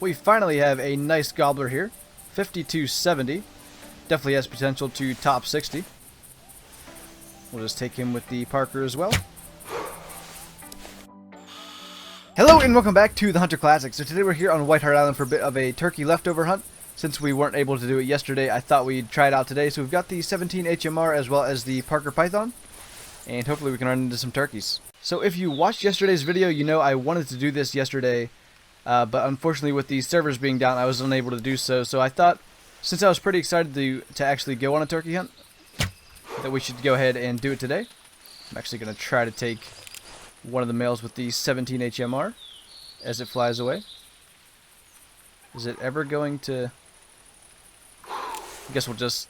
We finally have a nice gobbler here. 5270. Definitely has potential to top 60. We'll just take him with the Parker as well. Hello and welcome back to the Hunter Classic. So today we're here on Whitehart Island for a bit of a turkey leftover hunt. Since we weren't able to do it yesterday, I thought we'd try it out today. So we've got the 17 HMR as well as the Parker Python. And hopefully we can run into some turkeys. So if you watched yesterday's video, you know I wanted to do this yesterday. But unfortunately with the servers being down, I was unable to do so. So I thought, since I was pretty excited to actually go on a turkey hunt, that we should go ahead and do it today. I'm actually going to try to take one of the males with the 17 HMR as it flies away. Is it ever going to... I guess we'll just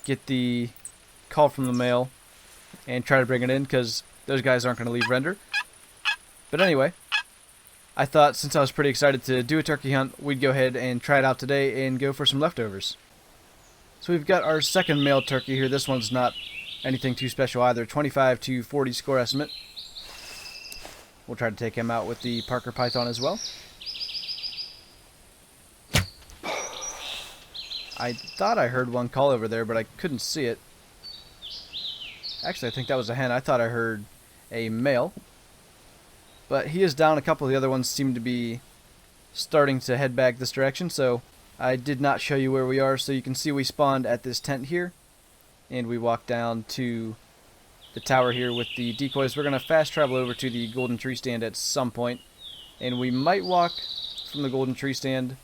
get the call from the male and try to bring it in, because those guys aren't going to leave render. But anyway, I thought since I was pretty excited to do a turkey hunt, we'd go ahead and try it out today and go for some leftovers. So we've got our second male turkey here. This one's not anything too special either. 25 to 40 score estimate. We'll try to take him out with the Parker Python as well. I thought I heard one call over there, but I couldn't see it. Actually, I think that was a hen. I thought I heard a male. But he is down. A couple of the other ones seem to be starting to head back this direction, so I did not show you where we are. So you can see we spawned at this tent here, and we walked down to the tower here with the decoys. We're going to fast travel over to the golden tree stand at some point, and we might walk from the golden tree stand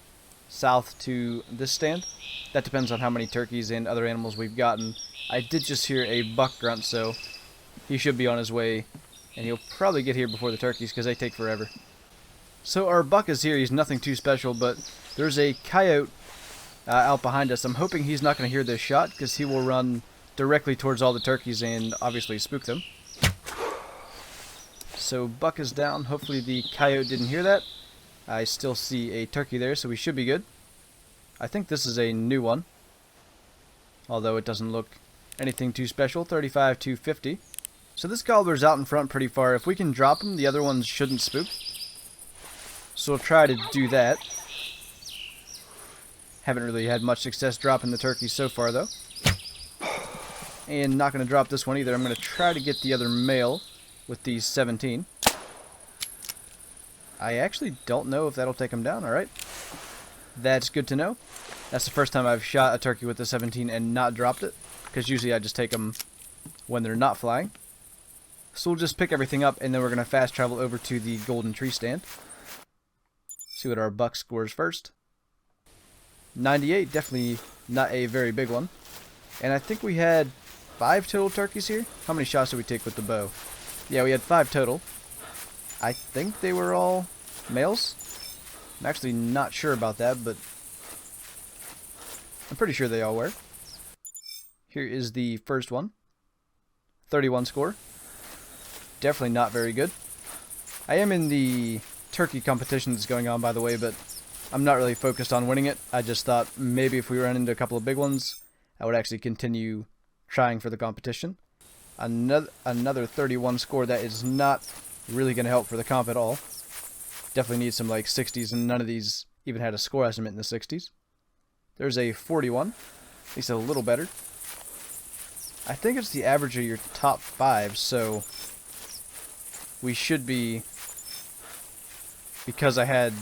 south to this stand. That depends on how many turkeys and other animals we've gotten. I did just hear a buck grunt, so he should be on his way, and he'll probably get here before the turkeys because they take forever. So our buck is here. He's nothing too special, but there's a coyote out behind us. I'm hoping he's not going to hear this shot, because he will run directly towards all the turkeys and obviously spook them. So buck is down. Hopefully the coyote didn't hear that. I still see a turkey there, so we should be good. I think this is a new one, although it doesn't look anything too special. 35 to 50. So this gobbler's out in front pretty far. If we can drop him, the other ones shouldn't spook. So we'll try to do that. Haven't really had much success dropping the turkeys so far, though. And not going to drop this one either. I'm going to try to get the other male with the 17. I actually don't know if that'll take him down. Alright. That's good to know. That's the first time I've shot a turkey with the 17 and not dropped it, because usually I just take them when they're not flying. So we'll just pick everything up, and then we're going to fast travel over to the golden tree stand. See what our buck scores first. 98, definitely not a very big one. And I think we had 5 total turkeys here. How many shots did we take with the bow? Yeah, we had 5 total. I think they were all males. I'm actually not sure about that, but I'm pretty sure they all were. Here is the first one. 31 score. Definitely not very good. I am in the turkey competition that's going on, by the way, but I'm not really focused on winning it. I just thought maybe if we ran into a couple of big ones, I would actually continue trying for the competition. Another 31 score. That is not really going to help for the comp at all. Definitely need some like 60s, and none of these even had a score estimate in the 60s. There's a 41, at least a little better. I think it's the average of your top 5, so we should be, because I had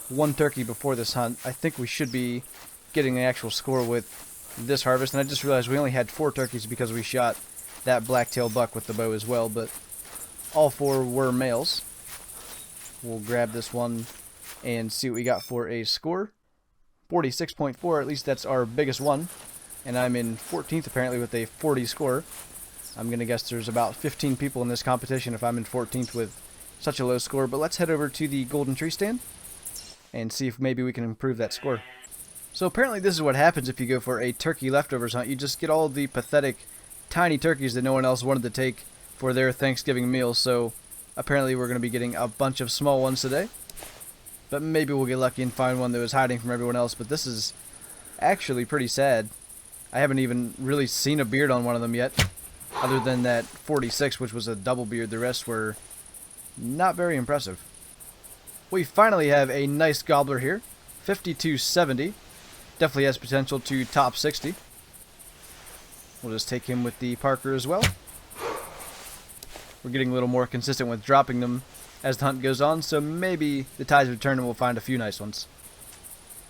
one turkey before this hunt, I think we should be getting the actual score with this harvest. And I just realized we only had 4 turkeys because we shot that black-tailed buck with the bow as well, but all 4 were males. We'll grab this one and see what we got for a score. 46.4, at least that's our biggest one. And I'm in 14th apparently with a 40 score. I'm going to guess there's about 15 people in this competition if I'm in 14th with such a low score. But let's head over to the golden tree stand and see if maybe we can improve that score. So apparently this is what happens if you go for a turkey leftovers hunt. You just get all the pathetic tiny turkeys that no one else wanted to take for their Thanksgiving meal. So apparently we're going to be getting a bunch of small ones today. But maybe we'll get lucky and find one that was hiding from everyone else. But this is actually pretty sad. I haven't even really seen a beard on one of them yet, other than that 46, which was a double beard. The rest were not very impressive. We finally have a nice gobbler here. 5270. Definitely has potential to top 60. We'll just take him with the Parker as well. We're getting a little more consistent with dropping them as the hunt goes on, so maybe the tides return and we'll find a few nice ones.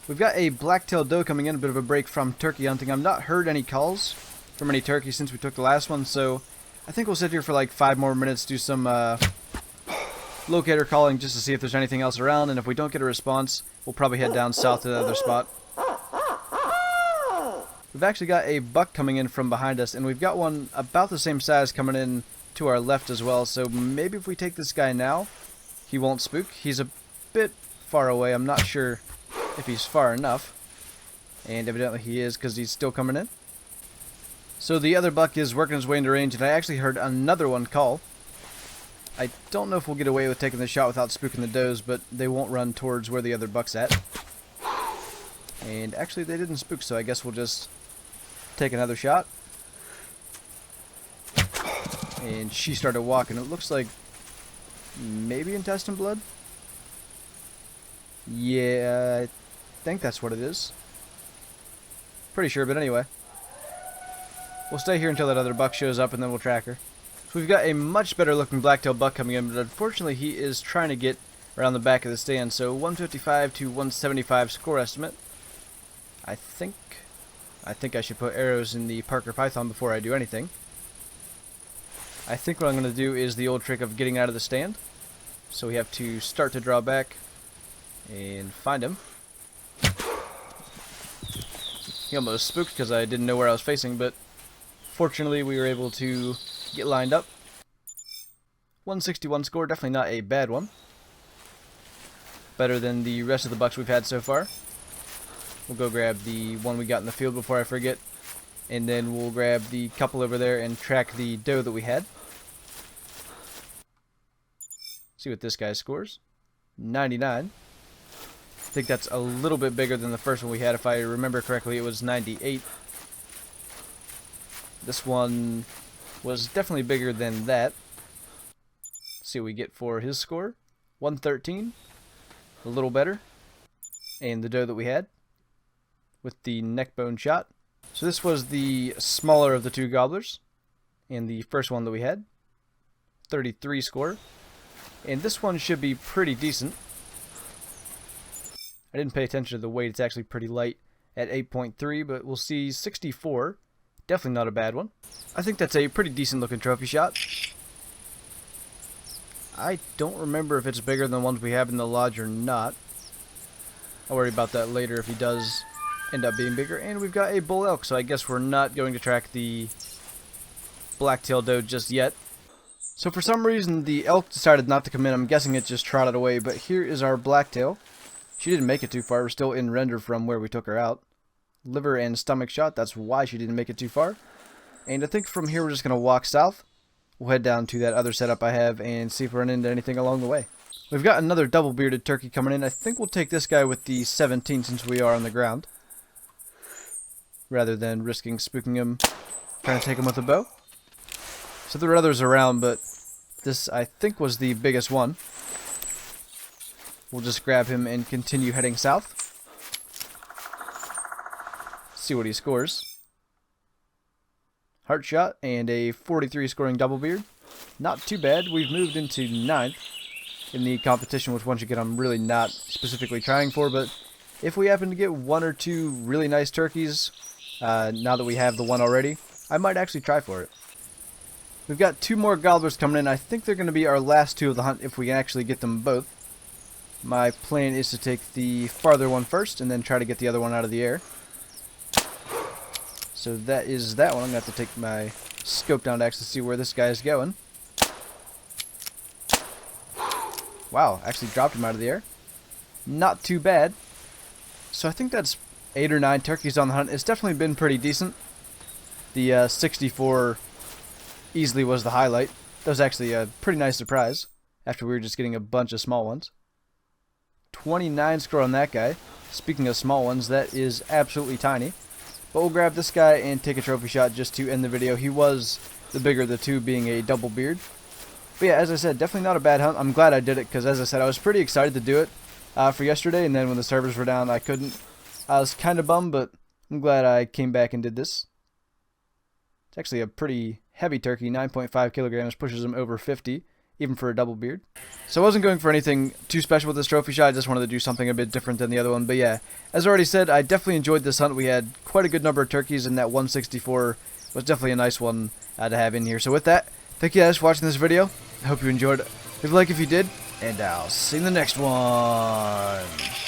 We've got a black-tailed doe coming in, a bit of a break from turkey hunting. I've not heard any calls from any turkeys since we took the last one, so I think we'll sit here for like 5 more minutes, do some locator calling just to see if there's anything else around, and if we don't get a response, we'll probably head down south to the other spot. We've actually got a buck coming in from behind us, and we've got one about the same size coming in to our left as well, so maybe if we take this guy now, he won't spook. He's a bit far away. I'm not sure if he's far enough, and evidently he is because he's still coming in. So the other buck is working his way into range, and I actually heard another one call. I don't know if we'll get away with taking the shot without spooking the does, but they won't run towards where the other buck's at. And actually they didn't spook, so I guess we'll just take another shot. And she started walking. It looks like maybe intestine blood? Yeah, I think that's what it is. Pretty sure, but anyway. We'll stay here until that other buck shows up and then we'll track her. So we've got a much better looking black-tailed buck coming in, but unfortunately he is trying to get around the back of the stand. So 155 to 175 score estimate. I think I should put arrows in the Parker Python before I do anything. I think what I'm going to do is the old trick of getting out of the stand. So we have to start to draw back and find him. He almost spooked because I didn't know where I was facing, but fortunately we were able to get lined up. 161 score, definitely not a bad one. Better than the rest of the bucks we've had so far. We'll go grab the one we got in the field before I forget. And then we'll grab the couple over there and track the doe that we had. See what this guy scores. 99. I think that's a little bit bigger than the first one we had. If I remember correctly, it was 98. This one was definitely bigger than that. Let's see what we get for his score. 113. A little better. And the doe that we had with the neck bone shot. So this was the smaller of the two gobblers, and the first one that we had, 33 score, and this one should be pretty decent. I didn't pay attention to the weight, it's actually pretty light at 8.3, but we'll see 64, definitely not a bad one. I think that's a pretty decent looking trophy shot. I don't remember if it's bigger than the ones we have in the lodge or not. I'll worry about that later if he does end up being bigger. And we've got a bull elk, so I guess we're not going to track the black-tailed doe just yet. So for some reason the elk decided not to come in. I'm guessing it just trotted away, but here is our blacktail. She didn't make it too far. We're still in render from where we took her out. Liver and stomach shot, that's why she didn't make it too far. And I think from here we're just going to walk south. We'll head down to that other setup I have and see if we run into anything along the way. We've got another double-bearded turkey coming in. I think we'll take this guy with the 17 since we are on the ground, rather than risking spooking him, trying to take him with a bow. So there were others around, but this I think was the biggest one. We'll just grab him and continue heading south. See what he scores. Heart shot and a 43 scoring double beard. Not too bad. We've moved into 9th in the competition, which once again I'm really not specifically trying for, but if we happen to get one or two really nice turkeys, now that we have the one already, I might actually try for it. We've got 2 more gobblers coming in. I think they're going to be our last 2 of the hunt if we can actually get them both. My plan is to take the farther one first and then try to get the other one out of the air. So that is that one. I'm going to have to take my scope down to actually see where this guy is going. Wow, actually dropped him out of the air. Not too bad. So I think that's 8 or 9 turkeys on the hunt. It's definitely been pretty decent. The 64 easily was the highlight. That was actually a pretty nice surprise after we were just getting a bunch of small ones. 29 score on that guy. Speaking of small ones, that is absolutely tiny. But we'll grab this guy and take a trophy shot just to end the video. He was the bigger of the two, being a double beard. But yeah, as I said, definitely not a bad hunt. I'm glad I did it because, as I said, I was pretty excited to do it for yesterday, and then when the servers were down, I couldn't. I was kind of bummed, but I'm glad I came back and did this. It's actually a pretty heavy turkey, 9.5 kilograms, pushes him over 50, even for a double beard. So I wasn't going for anything too special with this trophy shot. I just wanted to do something a bit different than the other one. But yeah, as I already said, I definitely enjoyed this hunt. We had quite a good number of turkeys, and that 164 was definitely a nice one to have in here. So with that, thank you guys for watching this video. I hope you enjoyed it. Leave a like if you did, and I'll see you in the next one.